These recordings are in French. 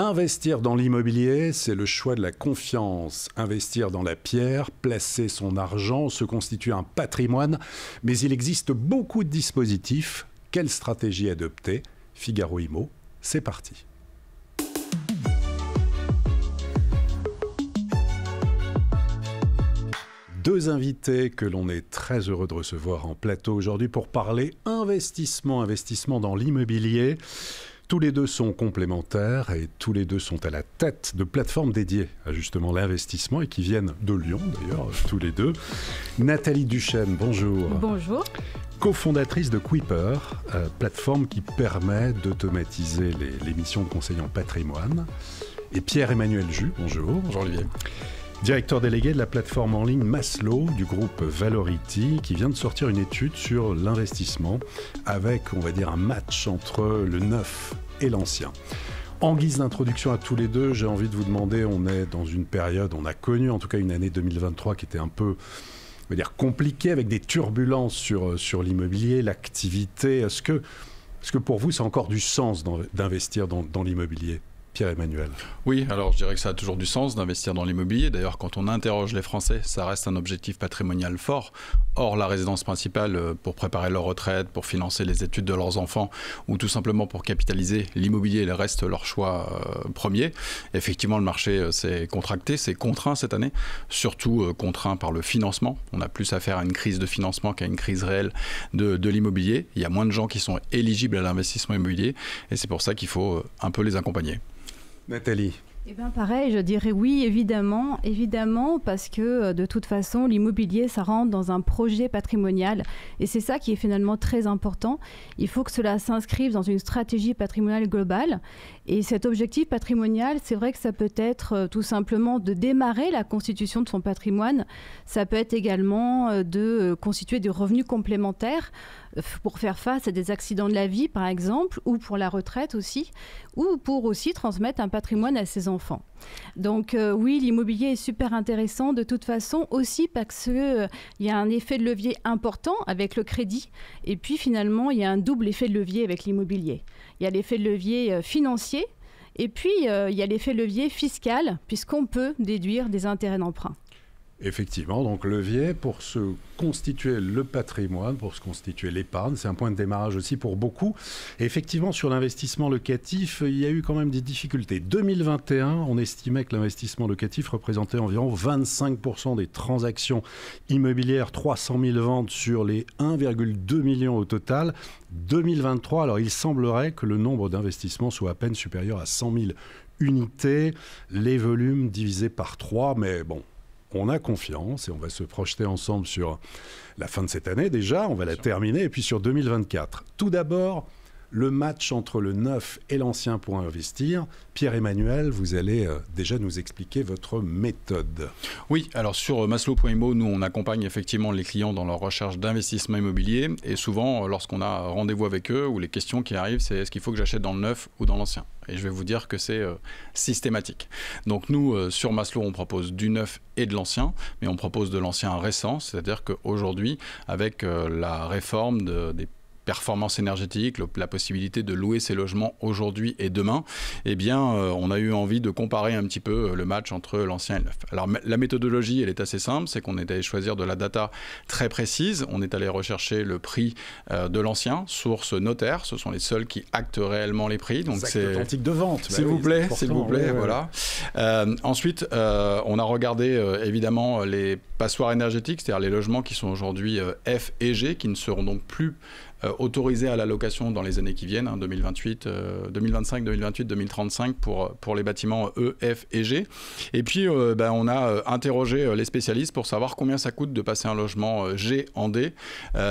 Investir dans l'immobilier, c'est le choix de la confiance. Investir dans la pierre, placer son argent, se constituer un patrimoine. Mais il existe beaucoup de dispositifs. Quelle stratégie adopter? Figaro Immo, c'est parti. Deux invités que l'on est très heureux de recevoir en plateau aujourd'hui pour parler investissement dans l'immobilier. Tous les deux sont complémentaires et tous les deux sont à la tête de plateformes dédiées à justement l'investissement et qui viennent de Lyon d'ailleurs, tous les deux. Nathalie Duchesne, bonjour. Bonjour. Cofondatrice de Quipper, plateforme qui permet d'automatiser les missions de conseil en patrimoine. Et Pierre-Emmanuel Jus, bonjour. Bonjour Olivier. Directeur délégué de la plateforme en ligne Maslow du groupe Valority, qui vient de sortir une étude sur l'investissement avec, on va dire, un match entre le neuf et l'ancien. En guise d'introduction à tous les deux, j'ai envie de vous demander, on est dans une période, on a connu en tout cas une année 2023 qui était un peu, on va dire, compliquée avec des turbulences sur l'immobilier, l'activité. Est-ce que pour vous, ça a encore du sens d'investir dans l'immobilier ? Pierre-Emmanuel. Oui, alors je dirais que ça a toujours du sens d'investir dans l'immobilier. D'ailleurs, quand on interroge les Français, ça reste un objectif patrimonial fort. Or, la résidence principale, pour préparer leur retraite, pour financer les études de leurs enfants ou tout simplement pour capitaliser l'immobilier reste leur choix premier. Effectivement, le marché s'est contracté, c'est contraint cette année, surtout contraint par le financement. On a plus affaire à une crise de financement qu'à une crise réelle de l'immobilier. Il y a moins de gens qui sont éligibles à l'investissement immobilier et c'est pour ça qu'il faut un peu les accompagner. Nathalie. Eh bien pareil, je dirais oui, évidemment, parce que de toute façon, l'immobilier, ça rentre dans un projet patrimonial et c'est ça qui est finalement très important. Il faut que cela s'inscrive dans une stratégie patrimoniale globale et cet objectif patrimonial, c'est vrai que ça peut être tout simplement de démarrer la constitution de son patrimoine, ça peut être également de constituer des revenus complémentaires pour faire face à des accidents de la vie, par exemple, ou pour la retraite aussi, ou pour aussi transmettre un patrimoine à ses enfants. Donc oui, l'immobilier est super intéressant de toute façon aussi parce qu'il y a un effet de levier important avec le crédit et puis finalement, il y a un double effet de levier avec l'immobilier. Il y a l'effet de levier financier et puis il y a l'effet de levier fiscal puisqu'on peut déduire des intérêts d'emprunt. Effectivement, donc levier pour se constituer le patrimoine, pour se constituer l'épargne, c'est un point de démarrage aussi pour beaucoup. Et effectivement, sur l'investissement locatif, il y a eu quand même des difficultés. 2021, on estimait que l'investissement locatif représentait environ 25% des transactions immobilières, 300 000 ventes sur les 1,2 million au total. 2023, alors il semblerait que le nombre d'investissements soit à peine supérieur à 100 000 unités, les volumes divisés par 3, mais bon, on a confiance et on va se projeter ensemble sur la fin de cette année déjà, on va la terminer, et puis sur 2024. Tout d'abord, le match entre le neuf et l'ancien pour investir. Pierre-Emmanuel, vous allez déjà nous expliquer votre méthode. Oui, alors sur Maslow.imo, nous on accompagne effectivement les clients dans leur recherche d'investissement immobilier et souvent lorsqu'on a rendez-vous avec eux ou les questions qui arrivent, c'est est-ce qu'il faut que j'achète dans le neuf ou dans l'ancien? Et je vais vous dire que c'est systématique. Donc nous, sur Maslow, on propose du neuf et de l'ancien, mais on propose de l'ancien récent, c'est-à-dire qu'aujourd'hui, avec la réforme des performance énergétique, la possibilité de louer ses logements aujourd'hui et demain, eh bien, on a eu envie de comparer un petit peu le match entre l'ancien et le neuf. Alors, la méthodologie, elle est assez simple, c'est qu'on est allé choisir de la data très précise, on est allé rechercher le prix de l'ancien, source notaire, ce sont les seuls qui actent réellement les prix. Donc c'est authentique de vente. S'il vous plaît, voilà. Ensuite, on a regardé évidemment les passoires énergétiques, c'est-à-dire les logements qui sont aujourd'hui F et G, qui ne seront donc plus autorisés à la location dans les années qui viennent, 2028, 2025, 2028, 2035 pour les bâtiments E, F et G. Et puis, on a interrogé les spécialistes pour savoir combien ça coûte de passer un logement G en D,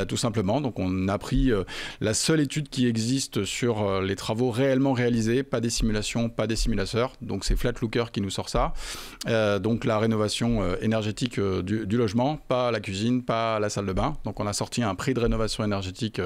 tout simplement. Donc, on a pris la seule étude qui existe sur les travaux réellement réalisés, pas des simulations, pas des simulateurs. Donc, c'est Flatlooker qui nous sort ça. Donc, la rénovation énergétique du logement, pas la cuisine, pas la salle de bain. Donc, on a sorti un prix de rénovation énergétique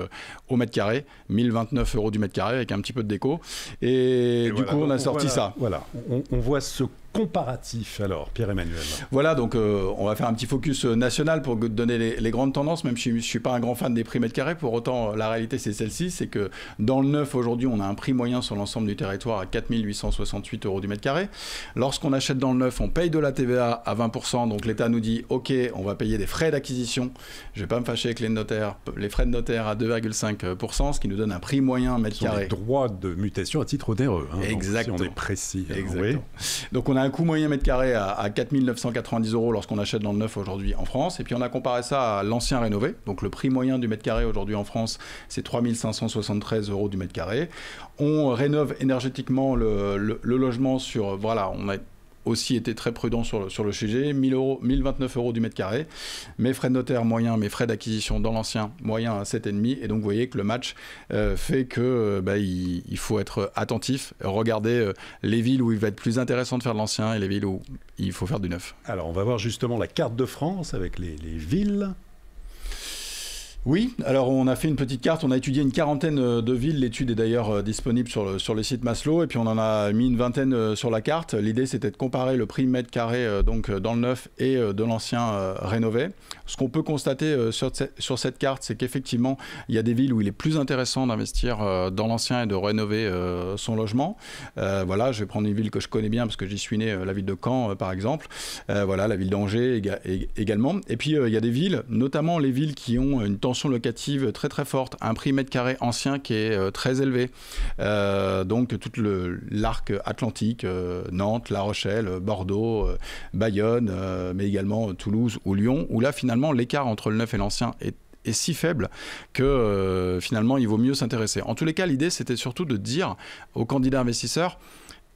au mètre carré, 1029 € du mètre carré avec un petit peu de déco. Et du coup, on a sorti ça. Voilà, on voit ce comparatif. Alors, Pierre-Emmanuel. Voilà, donc on va faire un petit focus national pour donner les grandes tendances, même si je ne suis pas un grand fan des prix mètre carré. Pour autant, la réalité, c'est celle-ci, c'est que dans le neuf, aujourd'hui, on a un prix moyen sur l'ensemble du territoire à 4 868 € du mètre carré. Lorsqu'on achète dans le neuf, on paye de la TVA à 20%, donc l'État nous dit, OK, on va payer des frais d'acquisition. Je ne vais pas me fâcher avec les notaires, les frais de notaire à 2,5%, ce qui nous donne un prix moyen mètre carré. Les droits de mutation à titre onéreux. Exactement. Si on est précis. Exactement. Oui. Donc on a un coût moyen mètre carré à 4 990 € lorsqu'on achète dans le neuf aujourd'hui en France. Et puis on a comparé ça à l'ancien rénové. Donc le prix moyen du mètre carré aujourd'hui en France, c'est 3 573 € du mètre carré. On rénove énergétiquement le logement sur... Voilà, on a aussi été très prudent sur le sujet, 1029 € du mètre carré. Mes frais de notaire moyens, mes frais d'acquisition dans l'ancien moyen à 7,5. Et donc vous voyez que le match fait que il faut être attentif, regarder les villes où il va être plus intéressant de faire de l'ancien et les villes où il faut faire du neuf. Alors on va voir justement la carte de France avec les villes. Oui, alors on a fait une petite carte, on a étudié une quarantaine de villes, l'étude est d'ailleurs disponible sur le site Maslow, et puis on en a mis une vingtaine sur la carte. L'idée c'était de comparer le prix mètre carré donc dans le neuf et de l'ancien rénové. Ce qu'on peut constater sur cette carte, c'est qu'effectivement il y a des villes où il est plus intéressant d'investir dans l'ancien et de rénover son logement. Voilà, je vais prendre une ville que je connais bien parce que j'y suis né, la ville de Caen par exemple. Voilà, la ville d'Angers également. Et puis il y a des villes, notamment les villes qui ont une tension locative très très forte, un prix mètre carré ancien qui est très élevé, donc tout l'arc atlantique, Nantes, La Rochelle, Bordeaux, Bayonne, mais également Toulouse ou Lyon, où là finalement l'écart entre le neuf et l'ancien est si faible que finalement il vaut mieux s'intéresser. En tous les cas, l'idée c'était surtout de dire aux candidats investisseurs,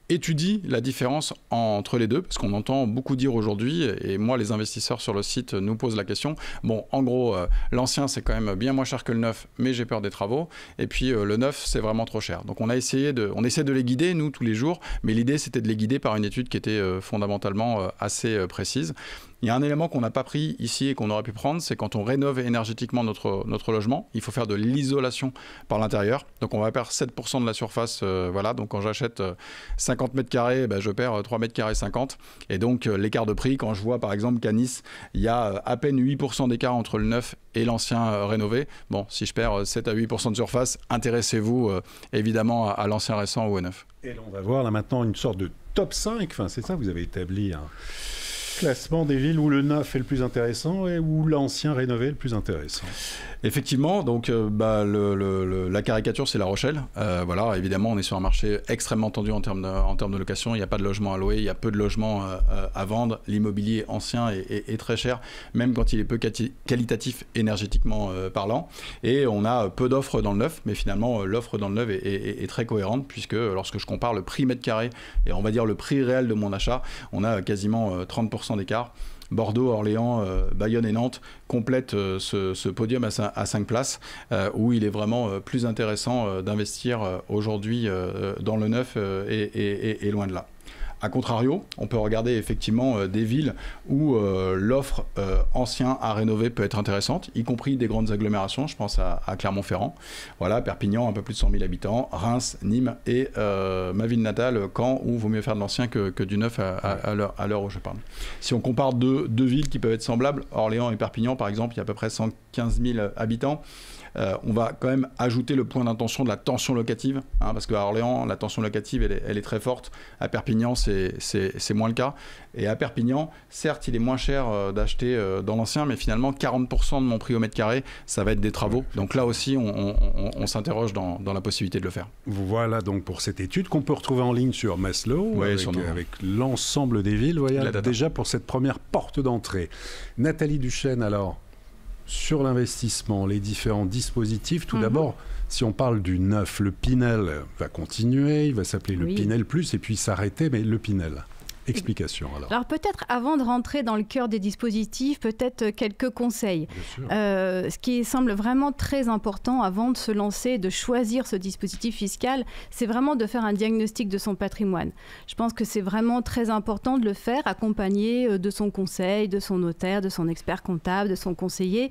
étudie la différence entre les deux, parce qu'on entend beaucoup dire aujourd'hui, et moi les investisseurs sur le site nous posent la question, bon en gros l'ancien c'est quand même bien moins cher que le neuf, mais j'ai peur des travaux, et puis le neuf c'est vraiment trop cher. Donc on essaie de les guider nous tous les jours, mais l'idée c'était de les guider par une étude qui était fondamentalement assez précise. Il y a un élément qu'on n'a pas pris ici et qu'on aurait pu prendre, c'est quand on rénove énergétiquement notre logement, il faut faire de l'isolation par l'intérieur. Donc on va perdre 7% de la surface. Voilà, donc quand j'achète 50 mètres carrés, je perds 3 mètres carrés 50. Et donc l'écart de prix, quand je vois par exemple qu'à Nice, il y a à peine 8% d'écart entre le neuf et l'ancien rénové. Bon, si je perds 7 à 8% de surface, intéressez-vous évidemment à l'ancien récent ou au neuf. Et là, on va voir là maintenant une sorte de top 5. Enfin, c'est ça, vous avez établi un classement des villes où le neuf est le plus intéressant et où l'ancien rénové est le plus intéressant. Effectivement, donc la caricature c'est La Rochelle. Voilà, évidemment on est sur un marché extrêmement tendu en termes de location, il n'y a pas de logement à louer, il y a peu de logements à vendre, l'immobilier ancien est très cher, même quand il est peu qualitatif énergétiquement parlant, et on a peu d'offres dans le neuf, mais finalement l'offre dans le neuf est très cohérente, puisque lorsque je compare le prix mètre carré et on va dire le prix réel de mon achat, on a quasiment 30% d'écart. Bordeaux, Orléans, Bayonne et Nantes complètent ce podium à 5 places où il est vraiment plus intéressant d'investir aujourd'hui dans le neuf et loin de là. A contrario, on peut regarder effectivement des villes où l'offre ancien à rénover peut être intéressante, y compris des grandes agglomérations. Je pense à Clermont-Ferrand, voilà, Perpignan, un peu plus de 100 000 habitants, Reims, Nîmes et ma ville natale, Caen, où il vaut mieux faire de l'ancien que du neuf à l'heure où je parle. Si on compare deux villes qui peuvent être semblables, Orléans et Perpignan par exemple, il y a à peu près 115 000 habitants. On va quand même ajouter le point d'intention de la tension locative, hein, parce qu'à Orléans, la tension locative, elle est très forte. À Perpignan, c'est moins le cas. Et à Perpignan, certes, il est moins cher d'acheter dans l'ancien, mais finalement, 40% de mon prix au mètre carré, ça va être des travaux. Donc là aussi, on s'interroge dans la possibilité de le faire. Voilà donc pour cette étude qu'on peut retrouver en ligne sur Maslow, oui, avec l'ensemble des villes. Voilà, déjà pour cette première porte d'entrée. Nathalie Duchesne, alors sur l'investissement, les différents dispositifs. Tout d'abord, si on parle du neuf, le Pinel va continuer, il va s'appeler le Pinel Plus et puis s'arrêter, mais le Pinel. Explication alors. Alors peut-être avant de rentrer dans le cœur des dispositifs, peut-être quelques conseils. Ce qui semble vraiment très important avant de se lancer, de choisir ce dispositif fiscal, c'est vraiment de faire un diagnostic de son patrimoine. Je pense que c'est vraiment très important de le faire, accompagné de son conseil, de son notaire, de son expert comptable, de son conseiller,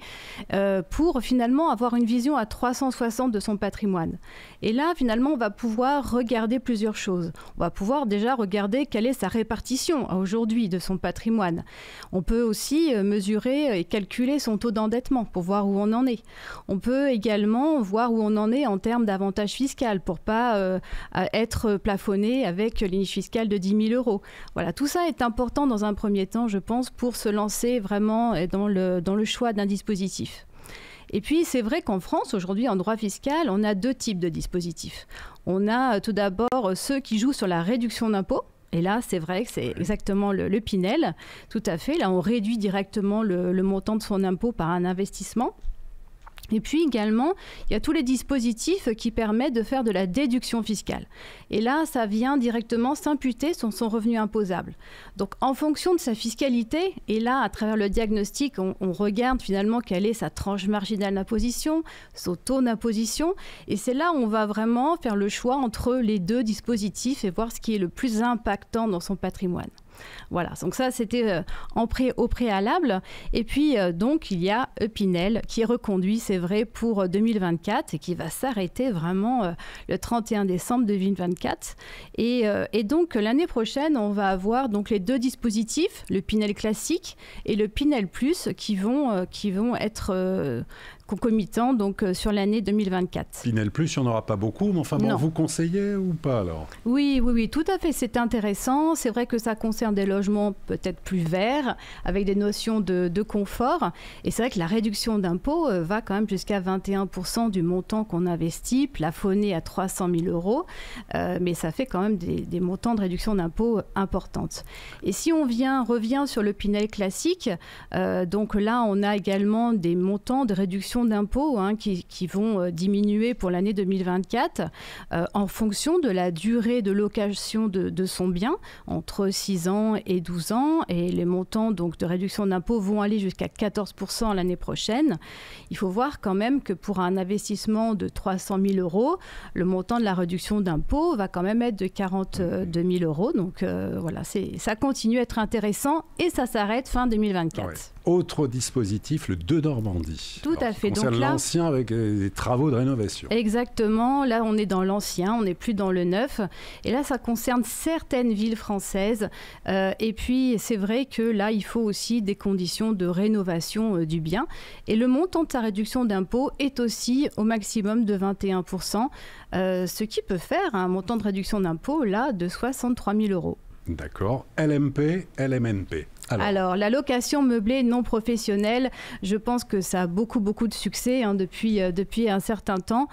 pour finalement avoir une vision à 360 de son patrimoine. Et là, finalement, on va pouvoir regarder plusieurs choses. On va pouvoir déjà regarder quelle est sa répartition répartition aujourd'hui de son patrimoine. On peut aussi mesurer et calculer son taux d'endettement pour voir où on en est. On peut également voir où on en est en termes d'avantages fiscaux pour ne pas être plafonné avec les niches fiscales de 10 000 €. Voilà, tout ça est important dans un premier temps, je pense, pour se lancer vraiment dans le choix d'un dispositif. Et puis, c'est vrai qu'en France, aujourd'hui, en droit fiscal, on a deux types de dispositifs. On a tout d'abord ceux qui jouent sur la réduction d'impôts. Et là, c'est vrai que c'est exactement le Pinel. Tout à fait. Là, on réduit directement le montant de son impôt par un investissement. Et puis également, il y a tous les dispositifs qui permettent de faire de la déduction fiscale. Et là, ça vient directement s'imputer sur son revenu imposable. Donc, en fonction de sa fiscalité, et là, à travers le diagnostic, on regarde finalement quelle est sa tranche marginale d'imposition, son taux d'imposition. Et c'est là où on va vraiment faire le choix entre les deux dispositifs et voir ce qui est le plus impactant dans son patrimoine. Voilà, donc ça c'était au préalable. Et puis donc il y a Pinel qui est reconduit, c'est vrai, pour 2024 et qui va s'arrêter vraiment le 31 décembre 2024. Et donc l'année prochaine, on va avoir donc les deux dispositifs, le Pinel classique et le Pinel Plus, qui vont être concomitants donc sur l'année 2024. Pinel Plus, il n'y en aura pas beaucoup, mais enfin bon, vous conseillez ou pas alors? Oui, tout à fait, c'est intéressant. C'est vrai que ça concerne des logements peut-être plus verts, avec des notions de confort. Et c'est vrai que la réduction d'impôt va quand même jusqu'à 21% du montant qu'on investit, plafonné à 300 000 €. Mais ça fait quand même des montants de réduction d'impôt importantes. Et si on revient sur le Pinel classique, donc là, on a également des montants de réduction d'impôts qui vont diminuer pour l'année 2024 en fonction de la durée de location de son bien, entre 6 ans et 12 ans, et les montants donc, de réduction d'impôts vont aller jusqu'à 14% l'année prochaine. Il faut voir quand même que pour un investissement de 300 000 €, le montant de la réduction d'impôts va quand même être de 42 000 €. Donc voilà, ça continue à être intéressant et ça s'arrête fin 2024. Ouais. Autre dispositif, le De Normandie. Tout à fait. Donc là, l'ancien avec des travaux de rénovation. Exactement. Là, on est dans l'ancien, on n'est plus dans le neuf. Et là, ça concerne certaines villes françaises. Et puis, c'est vrai que là, il faut aussi des conditions de rénovation du bien. Et le montant de sa réduction d'impôt est aussi au maximum de 21%, ce qui peut faire un montant de réduction d'impôt, là, de 63 000 €. D'accord. LMP, LMNP. Alors, la location meublée non professionnelle, je pense que ça a beaucoup de succès depuis un certain temps.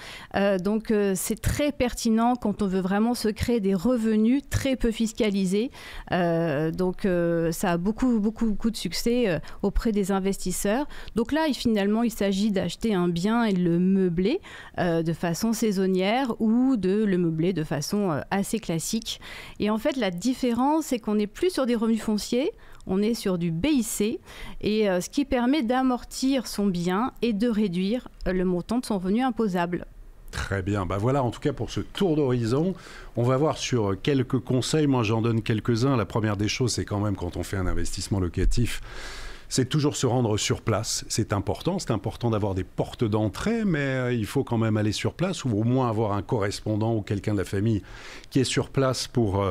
Donc, c'est très pertinent quand on veut vraiment se créer des revenus très peu fiscalisés. Donc, ça a beaucoup de succès auprès des investisseurs. Donc là, finalement, il s'agit d'acheter un bien et de le meubler de façon saisonnière ou de le meubler de façon assez classique. Et en fait, la différence, c'est qu'on n'est plus sur des revenus fonciers. On est sur du BIC, et ce qui permet d'amortir son bien et de réduire le montant de son revenu imposable. Très bien. Voilà, en tout cas, pour ce tour d'horizon, on va voir sur quelques conseils. Moi, j'en donne quelques-uns. La première des choses, c'est quand même quand on fait un investissement locatif, c'est toujours se rendre sur place. C'est important d'avoir des portes d'entrée, mais il faut quand même aller sur place ou au moins avoir un correspondant ou quelqu'un de la famille qui est sur place pour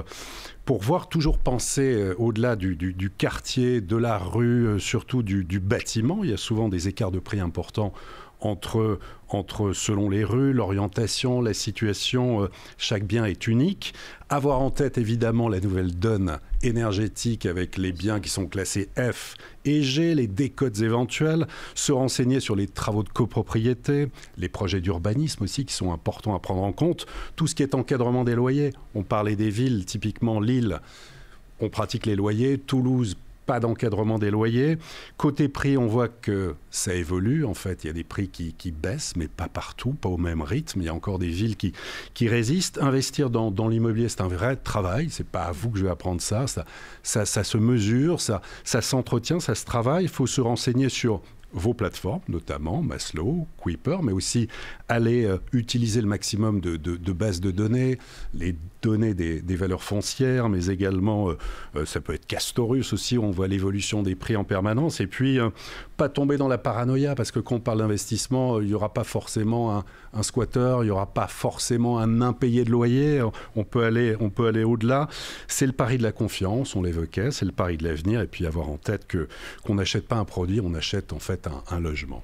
voir, toujours penser au-delà du quartier, de la rue, surtout du bâtiment. Il y a souvent des écarts de prix importants entre selon les rues, l'orientation, la situation, chaque bien est unique. Avoir en tête évidemment la nouvelle donne énergétique avec les biens qui sont classés F et G, les décotes éventuelles, se renseigner sur les travaux de copropriété, les projets d'urbanisme aussi qui sont importants à prendre en compte, tout ce qui est encadrement des loyers. On parlait des villes, typiquement Lille, on pratique les loyers, Toulouse, pas d'encadrement des loyers. Côté prix, on voit que ça évolue. En fait, il y a des prix qui baissent, mais pas partout, pas au même rythme. Il y a encore des villes qui résistent. Investir dans l'immobilier, c'est un vrai travail. C'est pas à vous que je vais apprendre ça. Ça se mesure, ça s'entretient, ça se travaille. Il faut se renseigner sur vos plateformes, notamment Maslow, Kuiper, mais aussi aller utiliser le maximum de bases de données, les données des valeurs foncières, mais également, ça peut être Castorus aussi, où on voit l'évolution des prix en permanence, et puis pas tomber dans la paranoïa, parce que quand on parle d'investissement, il n'y aura pas forcément un squatter, il n'y aura pas forcément un impayé de loyer, on peut aller au-delà. C'est le pari de la confiance, on l'évoquait, c'est le pari de l'avenir, et puis avoir en tête qu'on n'achète pas un produit, on achète en fait un logement.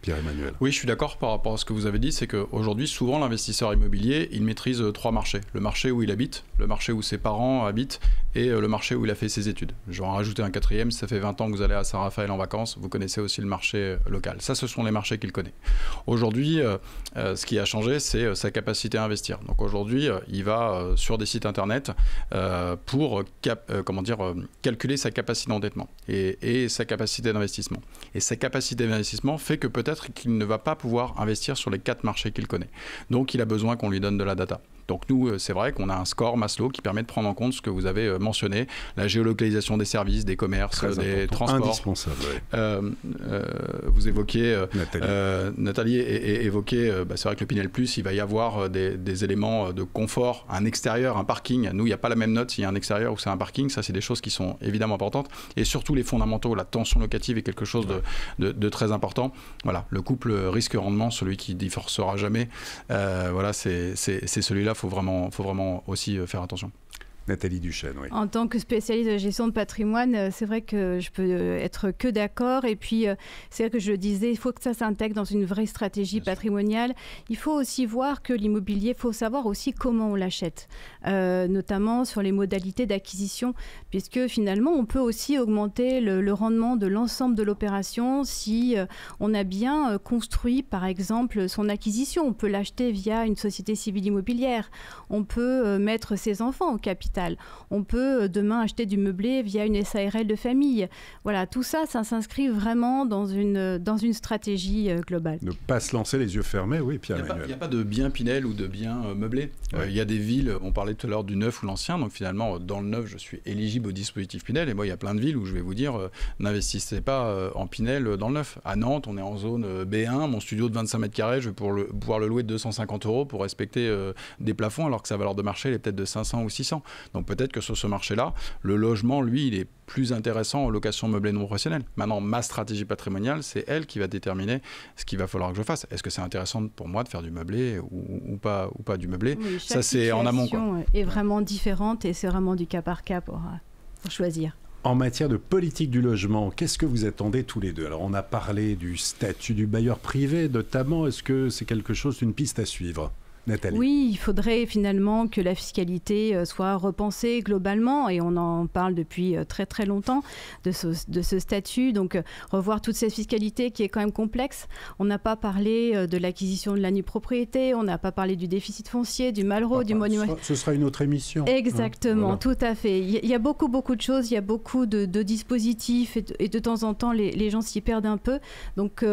Pierre-Emmanuel. Oui, je suis d'accord par rapport à ce que vous avez dit, c'est qu'aujourd'hui, souvent, l'investisseur immobilier, il maîtrise 3 marchés. Le marché où il habite, le marché où ses parents habitent et le marché où il a fait ses études. Je vais en rajouter un 4e, si ça fait 20 ans que vous allez à Saint-Raphaël en vacances, vous connaissez aussi le marché local. Ça, ce sont les marchés qu'il connaît. Aujourd'hui, ce qui a changé, c'est sa capacité à investir. Donc aujourd'hui, il va sur des sites internet pour calculer sa capacité d'endettement et sa capacité d'investissement. Et sa capacité d'investissement fait que peut-être qu'il ne va pas pouvoir investir sur les 4 marchés qu'il connaît. Donc il a besoin qu'on lui donne de la data. Donc nous, c'est vrai qu'on a un score Maslow qui permet de prendre en compte ce que vous avez mentionné, la géolocalisation des services, des commerces, des transports. Indispensable, oui. Vous évoquiez, Nathalie évoquait, c'est vrai que le Pinel Plus, il va y avoir des éléments de confort, un extérieur, un parking. Nous, il n'y a pas la même note s'il y a un extérieur ou c'est un parking. Ça, c'est des choses qui sont évidemment importantes. Et surtout les fondamentaux, la tension locative est quelque chose de très important. Voilà, le couple risque-rendement, celui qui divorcera jamais, voilà, c'est celui-là. Faut vraiment aussi faire attention. Nathalie Duchesne, oui. En tant que spécialiste de gestion de patrimoine, c'est vrai que je peux être que d'accord. Et puis, c'est vrai que je le disais, il faut que ça s'intègre dans une vraie stratégie patrimoniale. Il faut aussi voir que l'immobilier, il faut savoir aussi comment on l'achète, notamment sur les modalités d'acquisition, puisque finalement, on peut aussi augmenter le rendement de l'ensemble de l'opération si on a bien construit, par exemple, son acquisition. On peut l'acheter via une société civile immobilière. On peut mettre ses enfants au capital. On peut demain acheter du meublé via une SARL de famille. Voilà, tout ça, ça s'inscrit vraiment dans une stratégie globale. Ne pas se lancer les yeux fermés, oui, Pierre-Emmanuel. Il n'y a pas de bien Pinel ou de bien meublé. Il y a des villes, on parlait tout à l'heure du neuf ou l'ancien, donc finalement, dans le neuf, je suis éligible au dispositif Pinel. Et moi, il y a plein de villes où je vais vous dire, n'investissez pas en Pinel dans le neuf. À Nantes, on est en zone B1, mon studio de 25 mètres carrés, je vais pouvoir le louer de 250 € pour respecter des plafonds, alors que sa valeur de marché, elle est peut-être de 500 ou 600. Donc peut-être que sur ce marché-là, le logement, lui, il est plus intéressant en location meublée non professionnelle. Maintenant, ma stratégie patrimoniale, c'est elle qui va déterminer ce qu'il va falloir que je fasse. Est-ce que c'est intéressant pour moi de faire du meublé ou pas du meublé? Oui, ça, c'est en amont, quoi. Est vraiment différente et c'est vraiment du cas par cas pour choisir. En matière de politique du logement, qu'est-ce que vous attendez tous les deux? Alors, on a parlé du statut du bailleur privé, notamment. Est-ce que c'est quelque chose, une piste à suivre? Nathalie. Oui, il faudrait finalement que la fiscalité soit repensée globalement et on en parle depuis très très longtemps de ce statut. Donc revoir toute cette fiscalité qui est quand même complexe. On n'a pas parlé de l'acquisition de la nue propriété, on n'a pas parlé du déficit foncier, du Malraux, du monument. Ce sera une autre émission. Exactement, voilà. Tout à fait. Il y a beaucoup de choses, il y a beaucoup de dispositifs et de temps en temps les gens s'y perdent un peu. Donc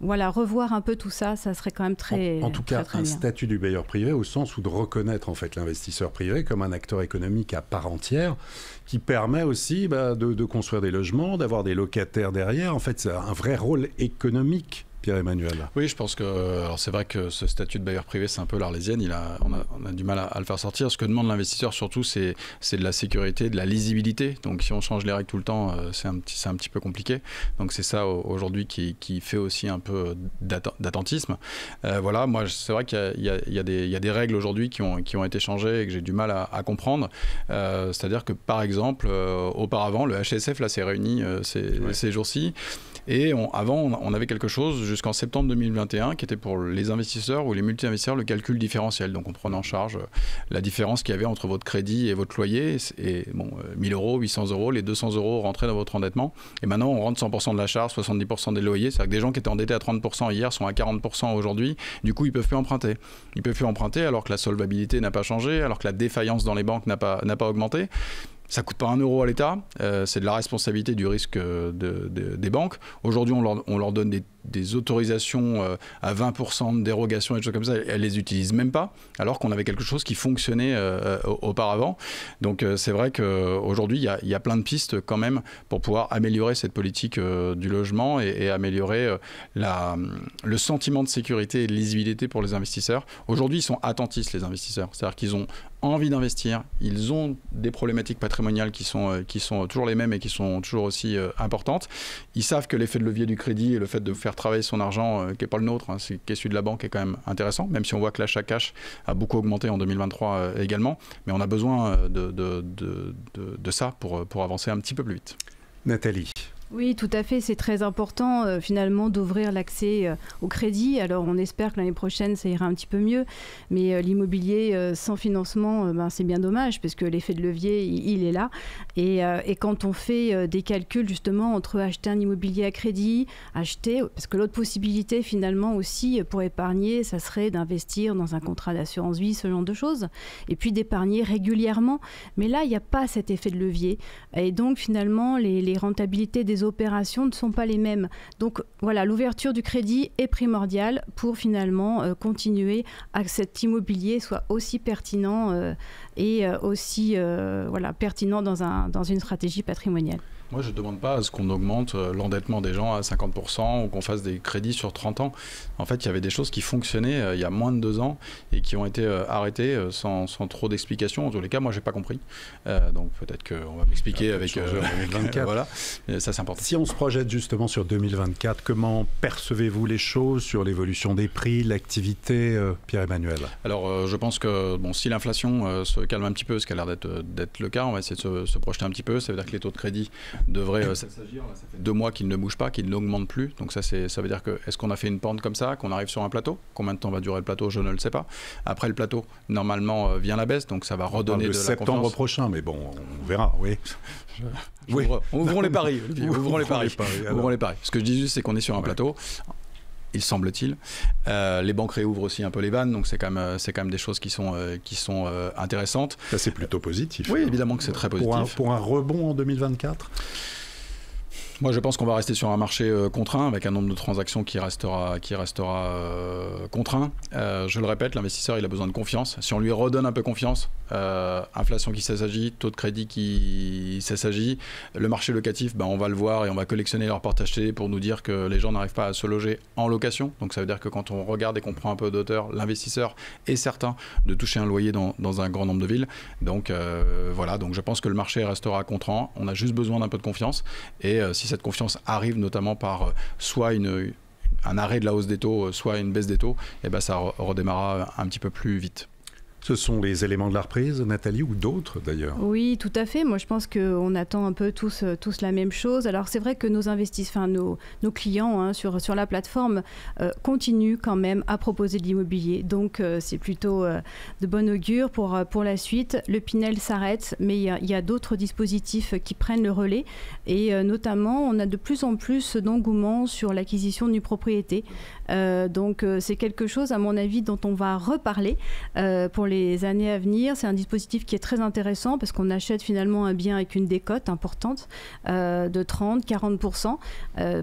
voilà, revoir un peu tout ça, ça serait quand même très En tout cas, très un bien. statut du bailleur privé au sens où de reconnaître en fait l'investisseur privé comme un acteur économique à part entière qui permet aussi de construire des logements, d'avoir des locataires derrière. En fait, c'est un vrai rôle économique. Pierre-Emmanuel. Oui, je pense que alors c'est vrai que ce statut de bailleur privé, c'est un peu l'Arlésienne. On a du mal à le faire sortir. Ce que demande l'investisseur surtout, c'est de la sécurité, de la lisibilité. Donc si on change les règles tout le temps, c'est un petit peu compliqué. Donc c'est ça aujourd'hui qui fait aussi un peu d'attentisme. Voilà, moi c'est vrai qu'il y a des règles aujourd'hui qui ont été changées et que j'ai du mal à comprendre. C'est-à-dire que par exemple, auparavant, le HSF là s'est réuni ces jours-ci. Et avant, on avait quelque chose jusqu'en septembre 2021 qui était pour les investisseurs ou les multi-investisseurs le calcul différentiel. Donc on prenait en charge la différence qu'il y avait entre votre crédit et votre loyer. Et bon, 1 000 €, 800 €, les 200 € rentraient dans votre endettement. Et maintenant, on rentre 100% de la charge, 70% des loyers. C'est-à-dire que des gens qui étaient endettés à 30% hier sont à 40% aujourd'hui. Du coup, ils ne peuvent plus emprunter. Ils ne peuvent plus emprunter alors que la solvabilité n'a pas changé, alors que la défaillance dans les banques n'a pas augmenté. Ça ne coûte pas 1 euro à l'État, c'est de la responsabilité du risque des banques. Aujourd'hui, on leur donne des autorisations à 20% de dérogation et des choses comme ça, elles les utilisent même pas, alors qu'on avait quelque chose qui fonctionnait auparavant. Donc c'est vrai qu'aujourd'hui, il y a plein de pistes quand même pour pouvoir améliorer cette politique du logement et améliorer le sentiment de sécurité et de lisibilité pour les investisseurs. Aujourd'hui, ils sont attentistes, les investisseurs. C'est-à-dire qu'ils ont envie d'investir, ils ont des problématiques patrimoniales qui sont toujours les mêmes et qui sont toujours aussi importantes. Ils savent que l'effet de levier du crédit et le fait de faire travailler son argent, qui n'est pas le nôtre, qui est celui de la banque, est quand même intéressant, même si on voit que l'achat cash a beaucoup augmenté en 2023 également. Mais on a besoin de ça pour avancer un petit peu plus vite. Nathalie. Oui, tout à fait. C'est très important finalement d'ouvrir l'accès au crédit. Alors on espère que l'année prochaine ça ira un petit peu mieux, mais l'immobilier sans financement, c'est bien dommage parce que l'effet de levier il est là. Et quand on fait des calculs justement entre acheter un immobilier à crédit, parce que l'autre possibilité finalement aussi pour épargner, ça serait d'investir dans un contrat d'assurance vie, ce genre de choses, et puis d'épargner régulièrement. Mais là il n'y a pas cet effet de levier, et donc finalement les rentabilités des opérations ne sont pas les mêmes. Donc voilà, l'ouverture du crédit est primordiale pour finalement continuer à que cet immobilier soit aussi pertinent et aussi pertinent dans une stratégie patrimoniale. Moi, je ne demande pas à ce qu'on augmente l'endettement des gens à 50% ou qu'on fasse des crédits sur 30 ans. En fait, il y avait des choses qui fonctionnaient il y a moins de 2 ans et qui ont été arrêtées sans trop d'explications. En tous les cas, moi, je n'ai pas compris. Donc, peut-être qu'on va m'expliquer avec 2024. Voilà. Et ça, c'est important. Si on se projette justement sur 2024, comment percevez-vous les choses sur l'évolution des prix, l'activité, Pierre-Emmanuel? Alors, je pense que si l'inflation se calme un petit peu, ce qui a l'air d'être le cas, on va essayer de se projeter un petit peu. Ça veut dire que les taux de crédit devrait s'agir. Ça fait 2 mois qu'il ne bouge pas, qu'il n'augmente plus. Donc ça veut dire que est-ce qu'on a fait une pente comme ça, qu'on arrive sur un plateau? Combien de temps va durer le plateau? Je ne le sais pas. Après le plateau, normalement vient la baisse, donc ça va redonner de la confiance. Septembre prochain, mais bon, on verra. Oui. Ouvrons les paris. Ouvrons les paris. Ce que je dis juste, c'est qu'on est sur un plateau. Il semble-t-il. Les banques réouvrent aussi un peu les vannes, donc c'est quand même des choses qui sont intéressantes. Ça, c'est plutôt positif. Oui, évidemment que c'est très positif. Pour un rebond en 2024 ? Moi, je pense qu'on va rester sur un marché contraint, avec un nombre de transactions qui restera contraint. Je le répète, l'investisseur, il a besoin de confiance. Si on lui redonne un peu confiance, inflation qui s'assagit, taux de crédit qui s'assagit, le marché locatif, on va le voir et on va collectionner leur portage télé pour nous dire que les gens n'arrivent pas à se loger en location. Donc ça veut dire que quand on regarde et qu'on prend un peu d'auteur, l'investisseur est certain de toucher un loyer dans un grand nombre de villes. Donc voilà, donc je pense que le marché restera contraint. On a juste besoin d'un peu de confiance. Et si cette confiance arrive notamment par soit un arrêt de la hausse des taux, soit une baisse des taux, ça redémarrera un petit peu plus vite. Ce sont les éléments de la reprise, Nathalie, ou d'autres d'ailleurs? Oui, tout à fait. Moi, je pense qu'on attend un peu tous la même chose. Alors, c'est vrai que nos clients sur la plateforme continuent quand même à proposer de l'immobilier. Donc, c'est plutôt de bon augure pour la suite. Le Pinel s'arrête, mais il y a d'autres dispositifs qui prennent le relais. Et notamment, on a de plus en plus d'engouement sur l'acquisition d'une propriété. Donc, c'est quelque chose, à mon avis, dont on va reparler pour les années à venir. C'est un dispositif qui est très intéressant parce qu'on achète finalement un bien avec une décote importante de 30-40%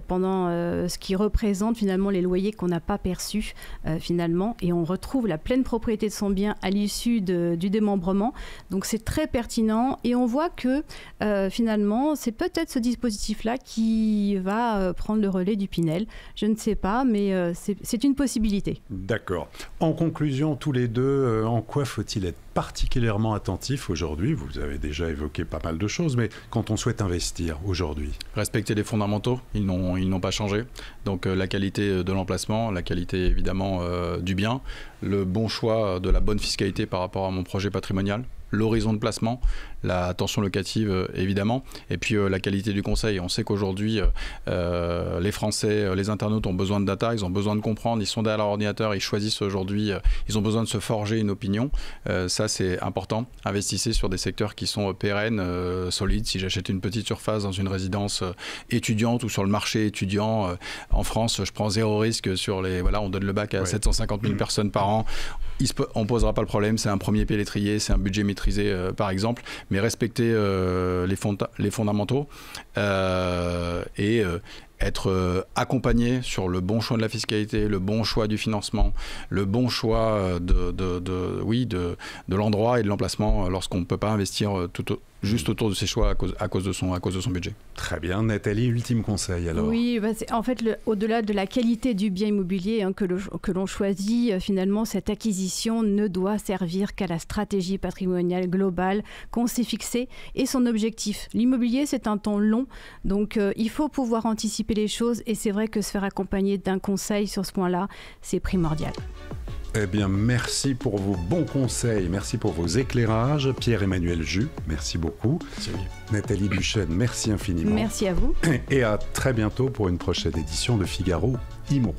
pendant ce qui représente finalement les loyers qu'on n'a pas perçus finalement, et on retrouve la pleine propriété de son bien à l'issue du démembrement. Donc c'est très pertinent et on voit que finalement c'est peut-être ce dispositif-là qui va prendre le relais du Pinel. Je ne sais pas, mais c'est une possibilité. D'accord. En conclusion, tous les deux, en quoi faut-il être particulièrement attentif aujourd'hui? Vous avez déjà évoqué pas mal de choses, mais quand on souhaite investir aujourd'hui? Respecter les fondamentaux, ils n'ont pas changé. Donc la qualité de l'emplacement, la qualité évidemment du bien, le bon choix de la bonne fiscalité par rapport à mon projet patrimonial, l'horizon de placement, la tension locative évidemment, et puis la qualité du conseil. On sait qu'aujourd'hui les Français, les internautes ont besoin de data, ils ont besoin de comprendre, ils sont derrière leur ordinateur, ils choisissent aujourd'hui, ils ont besoin de se forger une opinion. Ça c'est important. Investissez sur des secteurs qui sont pérennes, solides. Si j'achète une petite surface dans une résidence étudiante ou sur le marché étudiant en France, je prends 0 risque sur on donne le bac à 750 000 personnes par an. on ne posera pas le problème, c'est un premier pied à l'étrier, c'est un budget maîtrisé par exemple, mais respecter les fondamentaux et être accompagné sur le bon choix de la fiscalité, le bon choix du financement, le bon choix de l'endroit et de l'emplacement lorsqu'on ne peut pas investir juste autour de ses choix à cause de son budget. Très bien. Nathalie, ultime conseil alors. Oui, en fait, au-delà de la qualité du bien immobilier que l'on choisit, finalement, cette acquisition ne doit servir qu'à la stratégie patrimoniale globale qu'on s'est fixée et son objectif. L'immobilier, c'est un temps long, donc il faut pouvoir anticiper les choses et c'est vrai que se faire accompagner d'un conseil sur ce point-là, c'est primordial. Eh bien, merci pour vos bons conseils, merci pour vos éclairages. Pierre-Emmanuel Jus, merci beaucoup. Merci. Nathalie Buchen, merci infiniment. Merci à vous. Et à très bientôt pour une prochaine édition de Figaro Immo.